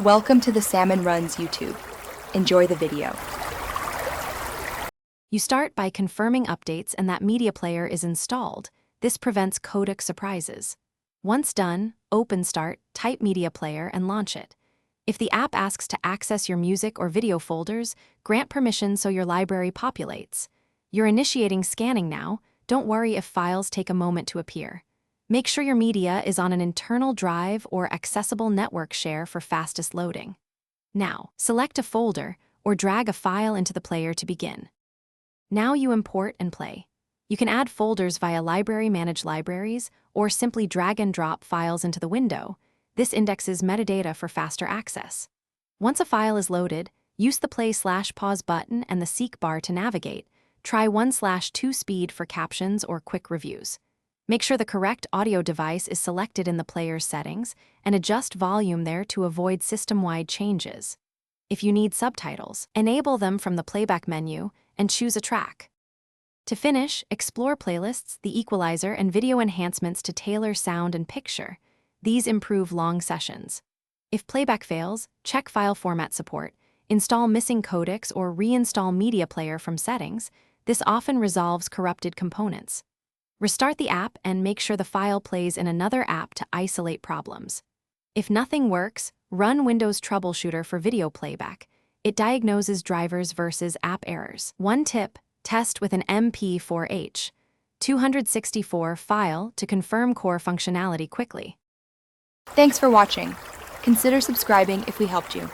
Welcome to the Salmon Runs YouTube. Enjoy the video. You start by confirming updates and that media player is installed. This prevents codec surprises. Once done, open Start, type Media Player, and launch it. If the app asks to access your music or video folders, grant permission so your library populates. You're initiating scanning now. Don't worry if files take a moment to appear. Make sure your media is on an internal drive or accessible network share for fastest loading. Now, select a folder or drag a file into the player to begin. Now you import and play. You can add folders via Library Manage Libraries or simply drag and drop files into the window. This indexes metadata for faster access. Once a file is loaded, use the play/pause button and the seek bar to navigate. Try 1/2 speed for captions or quick reviews. Make sure the correct audio device is selected in the player's settings and adjust volume there to avoid system-wide changes. If you need subtitles, enable them from the playback menu and choose a track. To finish, explore playlists, the equalizer, and video enhancements to tailor sound and picture. These improve long sessions. If playback fails, check file format support, install missing codecs, or reinstall Media Player from settings. This often resolves corrupted components. Restart the app and make sure the file plays in another app to isolate problems. If nothing works, run Windows Troubleshooter for video playback. It diagnoses drivers versus app errors. One tip, test with an MP4H 264 file to confirm core functionality quickly. Thanks for watching. Consider subscribing if we helped you.